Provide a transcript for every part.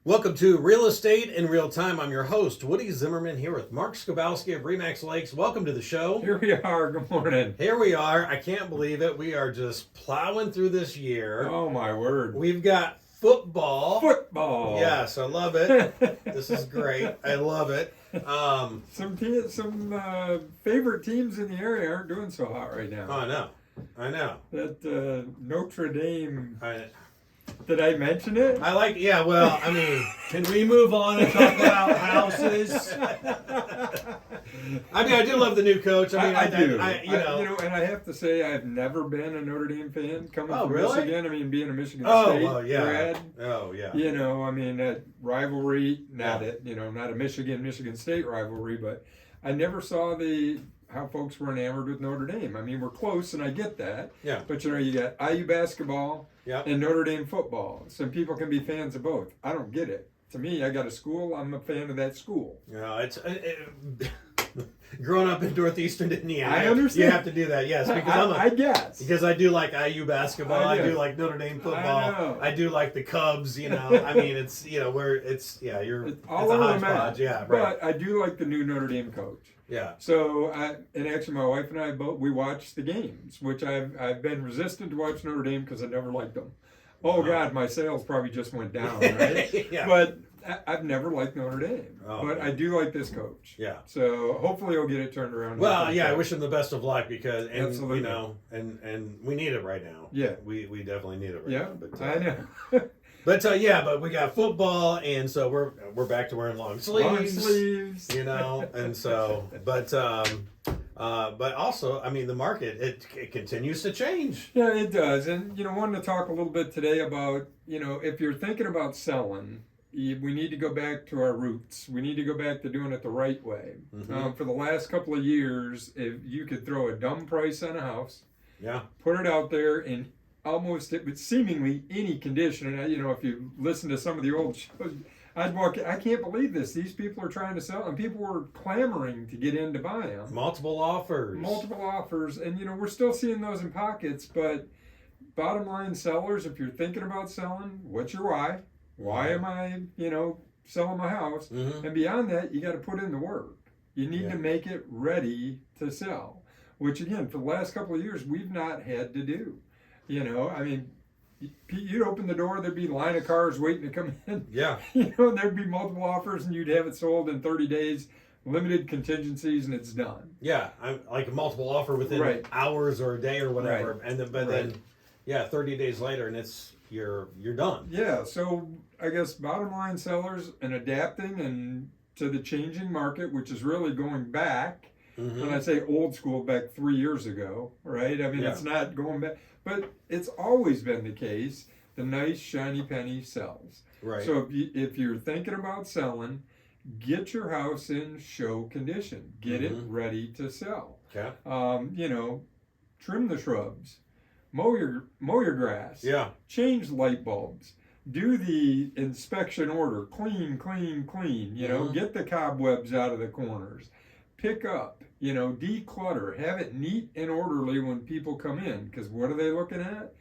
Welcome to Real Estate in Real Time. I'm your host, Woody Zimmerman, here with Mark Skabowski of Remax Lakes. Welcome to the show. Here we are. Good morning. Here we are. I can't believe it. We are just plowing through this year. Oh, my word. We've got football. Football. Yes, I love it. This is great. I love it. Some favorite teams in the area aren't doing so hot right now. I know. That Notre Dame. Did I mention it? I like, well, I mean, can we move on and talk about houses? I mean, I do love the new coach. I do. And I have to say, I've never been a Notre Dame fan coming from really? Michigan. I mean, being a Michigan State grad. Oh, yeah. That rivalry, not a Michigan State rivalry, but I never saw how folks were enamored with Notre Dame. I mean, we're close, and I get that. Yeah. But, you got IU basketball and Notre Dame football. Some people can be fans of both. I don't get it. To me, I got a school. I'm a fan of that school. Growing up in northeastern Indiana, I understand. You have to do that, yes. Because I guess. Because I do like IU basketball. I do like Notre Dame football. I do like the Cubs. I mean, it's it's all over the map. Yeah, right. But I do like the new Notre Dame coach. Yeah. So, actually, my wife and I we watched the games, which I've been resistant to watch Notre Dame because I never liked them. Oh God, my sales probably just went down, right? Yeah. But I've never liked Notre Dame, but yeah. I do like this coach. Yeah. So hopefully he'll get it turned around. Well, yeah, I wish him the best of luck because, Absolutely. and we need it right now. Yeah. We definitely need it right now. But, I know. But we got football, and so we're back to wearing long sleeves. Long sleeves. And so, but also, I mean, the market it continues to change. Yeah, it does. And wanted to talk a little bit today about if you're thinking about selling, we need to go back to our roots. We need to go back to doing it the right way. Mm-hmm. For the last couple of years, if you could throw a dumb price on a house, put it out there in almost seemingly any condition, and if you listen to some of the old shows, I'd walk. I can't believe this. These people are trying to sell, and people were clamoring to get in to buy them. Multiple offers, and we're still seeing those in pockets. But bottom line, sellers, if you're thinking about selling, what's your why? Why am I, selling my house? Mm-hmm. And beyond that, you got to put in the work. You need to make it ready to sell, which again, for the last couple of years, we've not had to do. I mean, you'd open the door, there'd be a line of cars waiting to come in. Yeah. There'd be multiple offers, and you'd have it sold in 30 days, limited contingencies, and it's done. Yeah, I'm like a multiple offer within hours or a day or whatever, and then 30 days later, and you're done. Yeah. So I guess bottom line, sellers and adapting and to the changing market, which is really going back. Mm-hmm. When I say old school, back 3 years ago, right? I mean, it's not going back, but it's always been the case. The nice shiny penny sells. Right. So if you're thinking about selling, get your house in show condition. Get it ready to sell. Okay. Trim the shrubs, mow your grass. Yeah. Change light bulbs. Do the inspection order. Clean. Get the cobwebs out of the corners. Pick up, declutter, have it neat and orderly when people come in. Because what are they looking at?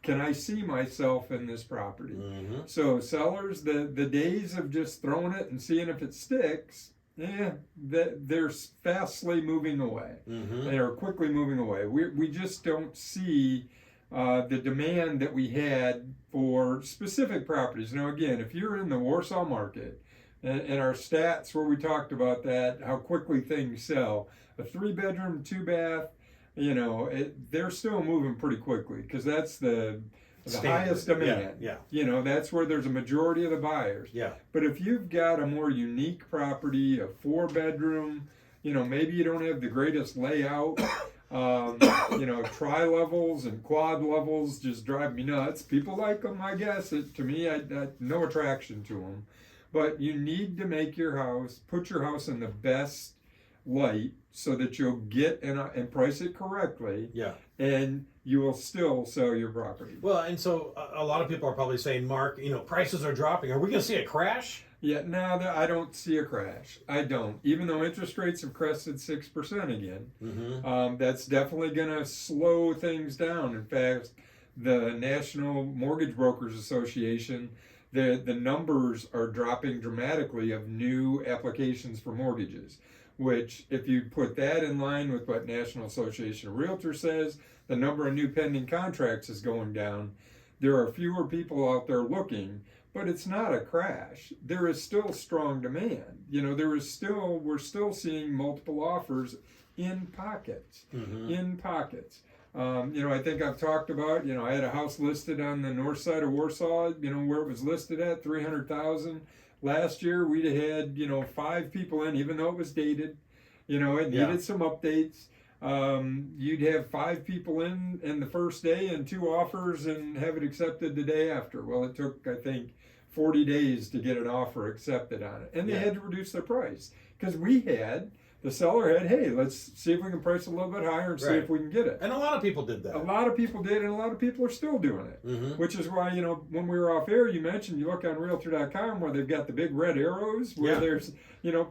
Can I see myself in this property? Mm-hmm. So sellers, the days of just throwing it and seeing if it sticks, they're fastly moving away. Mm-hmm. They are quickly moving away. We just don't see the demand that we had for specific properties. Now, again, if you're in the Warsaw market, and our stats where we talked about that, how quickly things sell. A 3-bedroom, 2-bath, they're still moving pretty quickly because that's the highest demand. Yeah. That's where there's a majority of the buyers. Yeah. But if you've got a more unique property, a 4-bedroom, maybe you don't have the greatest layout. Tri-levels and quad levels just drive me nuts. People like them, I guess. To me, I no attraction to them. But you need to put your house in the best light so that you'll get and price it correctly. Yeah. And you will still sell your property. Well, and so a lot of people are probably saying, Mark, prices are dropping. Are we going to see a crash? Yeah, no, I don't see a crash. I don't. Even though interest rates have crested 6% again, that's definitely going to slow things down. In fact, the National Mortgage Brokers Association the numbers are dropping dramatically of new applications for mortgages, which if you put that in line with what National Association of Realtors says, the number of new pending contracts is going down. There are fewer people out there looking, but it's not a crash. There is still strong demand. We're still seeing multiple offers in pockets, in pockets. I think I've talked about, I had a house listed on the north side of Warsaw, where it was listed at $300,000. Last year, we'd had, 5 people in, even though it was dated, it needed some updates. You'd have 5 people in the first day and 2 offers and have it accepted the day after. Well, it took, I think, 40 days to get an offer accepted on it. And they had to reduce their price because the seller had, hey, let's see if we can price a little bit higher and see if we can get it. And a lot of people did that. A lot of people did, and a lot of people are still doing it. Which is why, when we were off air, you mentioned, you look on Realtor.com where they've got the big red arrows where there's,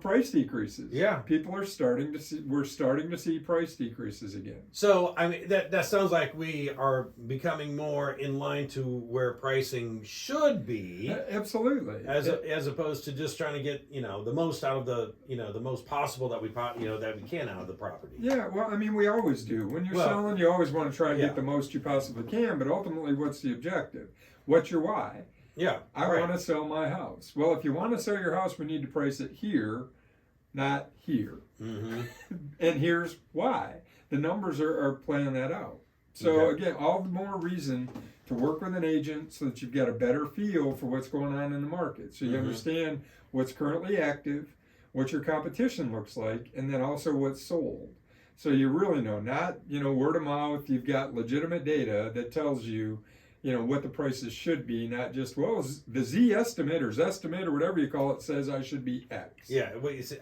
price decreases. Yeah. We're starting to see price decreases again. So, I mean, that sounds like we are becoming more in line to where pricing should be. Absolutely. As opposed to just trying to get, the most out of the most possible that we can out of the property. Yeah, well, I mean, we always do. When you're selling, you always want to try to get the most you possibly can, but ultimately, what's the objective? What's your why? Yeah, I want to sell my house. Well, if you want to sell your house, we need to price it here, not here. And here's why. The numbers are playing that out. So again, all the more reason to work with an agent so that you've got a better feel for what's going on in the market. So you understand what's currently active, what your competition looks like, and then also what's sold. So you really know, not, word of mouth. You've got legitimate data that tells you, what the prices should be, not just, well, the Z estimate or Zestimate or whatever you call it says I should be X. Yeah, well, you see,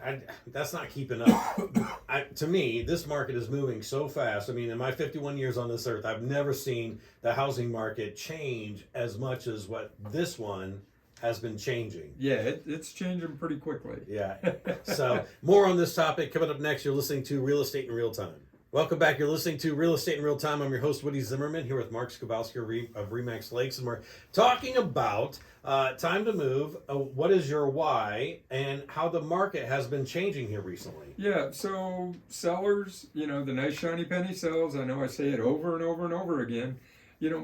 that's not keeping up. To me, this market is moving so fast. I mean, in my 51 years on this earth, I've never seen the housing market change as much as what this one has been changing. Yeah, it's changing pretty quickly. Yeah. So more on this topic coming up next. You're listening to Real Estate in Real Time. Welcome back. You're listening to Real Estate in Real Time. I'm your host, Woody Zimmerman, here with Mark Skowalski of RE/MAX Lakes, and we're talking about time to move. What is your why, and how the market has been changing here recently? Yeah, so sellers, the nice shiny penny sells. I know I say it over and over and over again.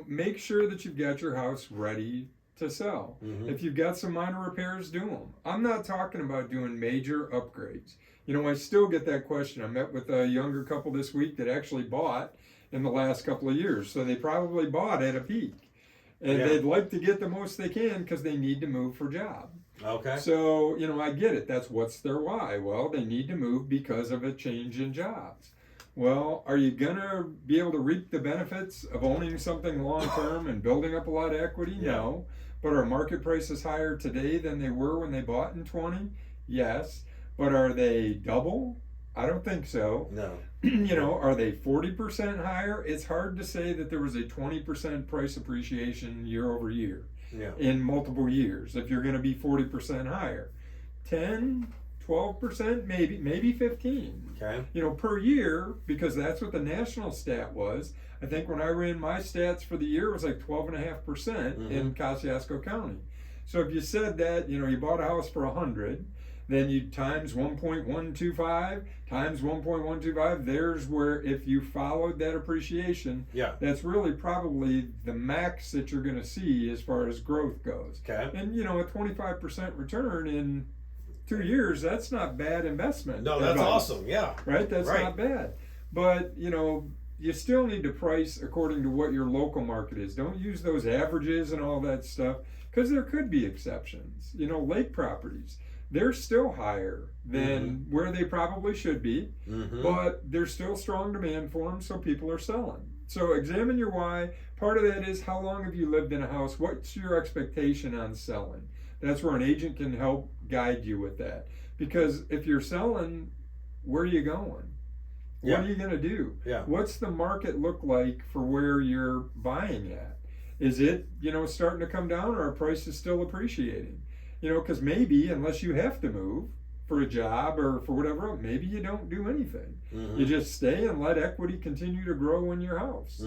Make sure that you've got your house ready to sell. If you've got some minor repairs, do them. I'm not talking about doing major upgrades. I still get that question. I met with a younger couple this week that actually bought in the last couple of years. So they probably bought at a peak. And they'd like to get the most they can because they need to move for job. Okay. So, I get it. What's their why? Well, they need to move because of a change in jobs. Well, are you going to be able to reap the benefits of owning something long term and building up a lot of equity? No. But are market prices higher today than they were when they bought in 20? Yes. But are they double? I don't think so. No. Are they 40% higher? It's hard to say that there was a 20% price appreciation year over year in multiple years if you're going to be 40% higher. 10, 12%, maybe 15. Okay. Per year, because that's what the national stat was. I think when I ran my stats for the year, it was like 12.5% in Kosciuszko County. So if you said that, you bought a house for 100, then you times 1.125 times 1.125. There's where, if you followed that appreciation, that's really probably the max that you're going to see as far as growth goes. Okay. And a 25% return in 2 years, that's not bad investment. No, that's awesome. Yeah. Right? That's not bad. But, you still need to price according to what your local market is. Don't use those averages and all that stuff, because there could be exceptions. Lake properties, they're still higher than where they probably should be, but there's still strong demand for them, so people are selling. So examine your why. Part of that is, how long have you lived in a house? What's your expectation on selling? That's where an agent can help guide you with that. Because if you're selling, where are you going? What are you going to do? What's the market look like for where you're buying at? Is it, starting to come down, or are prices still appreciating? Because maybe, unless you have to move for a job or for whatever, maybe you don't do anything. You just stay and let equity continue to grow in your house.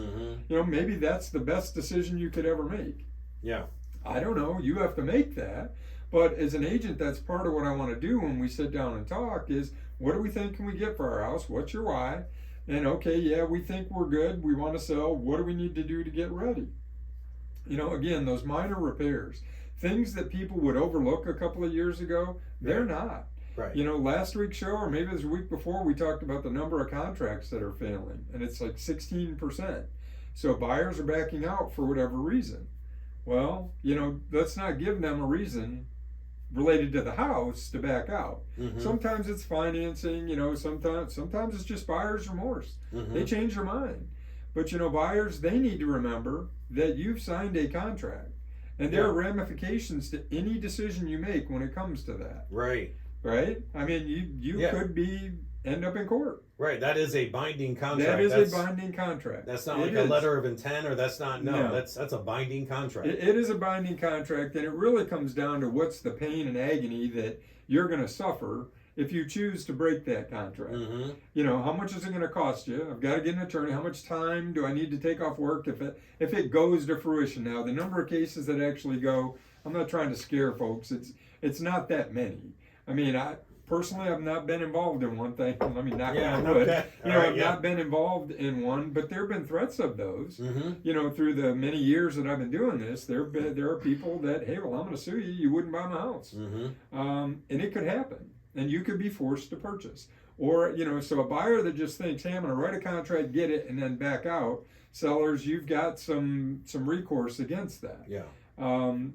Maybe that's the best decision you could ever make. Yeah. I don't know. You have to make that. But as an agent, that's part of what I want to do when we sit down and talk is, what do we think can we get for our house? What's your why? And okay, yeah, we think we're good. We want to sell. What do we need to do to get ready? You know, again, those minor repairs, things that people would overlook a couple of years ago, they're not. Right. You know, last week's show, or maybe it was the week before, we talked about the number of contracts that are failing, and it's like 16%. So buyers are backing out for whatever reason. Well, you know, let's not give them a reason related to the house to back out. Mm-hmm. Sometimes it's financing, you know, sometimes it's just buyer's remorse. Mm-hmm. They change their mind. But you know, buyers, they need to remember that you've signed a contract. And there are ramifications to any decision you make when it comes to that. Right. Right? I mean, you could end up in court. Right. That is a binding contract. That is a binding contract. That's not like a letter of intent, or that's not. No. That's a binding contract. It is a binding contract, and it really comes down to what's the pain and agony that you're going to suffer if you choose to break that contract. Mm-hmm. You know, how much is it going to cost you? I've got to get an attorney. How much time do I need to take off work if it goes to fruition? Now, the number of cases that actually go, I'm not trying to scare folks. It's not that many. I mean, personally, I've not been involved in one thing. Let me knock on wood. Okay. I've not been involved in one, but there have been threats of those. Mm-hmm. You know, through the many years that I've been doing this, there are people that, hey, well, I'm going to sue you. You wouldn't buy my house, Mm-hmm. and it could happen, and you could be forced to purchase. Or, you know, so a buyer that just thinks, hey, I'm going to write a contract, get it, and then back out. Sellers, you've got some recourse against that. Yeah.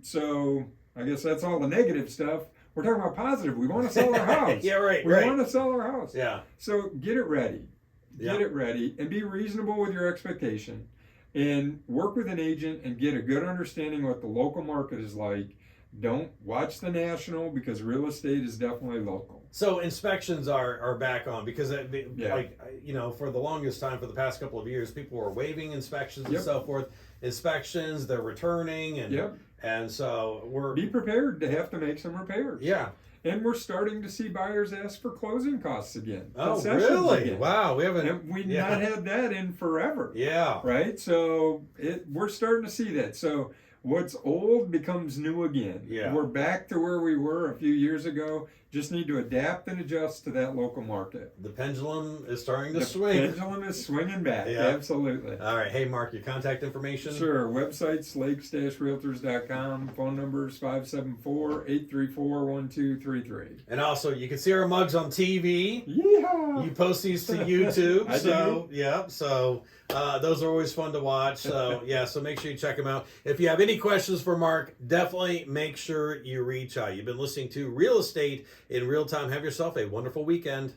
So I guess that's all the negative stuff. We're talking about positive. We want to sell our house. Yeah, right. We want to sell our house. Yeah. So get it ready. Yeah. Get it ready and be reasonable with your expectation, and work with an agent and get a good understanding of what the local market is like. Don't watch the national, because real estate is definitely local. So inspections are back on, because like, you know, for the longest time, for the past couple of years, people were waiving inspections and so forth. Inspections, they're returning, and so be prepared to have to make some repairs. Yeah. And we're starting to see buyers ask for closing costs again. Oh, really? Again. Wow, we haven't. And we've not had that in forever. Yeah. Right. So we're starting to see that. So what's old becomes new again. Yeah. We're back to where we were a few years ago. Just need to adapt and adjust to that local market. The pendulum is starting to The swing. pendulum is swinging back. Yeah. Absolutely. All right. Hey, Mark, your contact information? Sure. Website's lakes-realtors.com. Phone numbers 574-834-1233. And also, you can see our mugs on TV. Yeehaw! You post these to YouTube. I do. Yeah. So those are always fun to watch. So, yeah. So make sure you check them out. If you have any questions for Mark, definitely make sure you reach out. You've been listening to Real Estate in Real Time. Have yourself a wonderful weekend.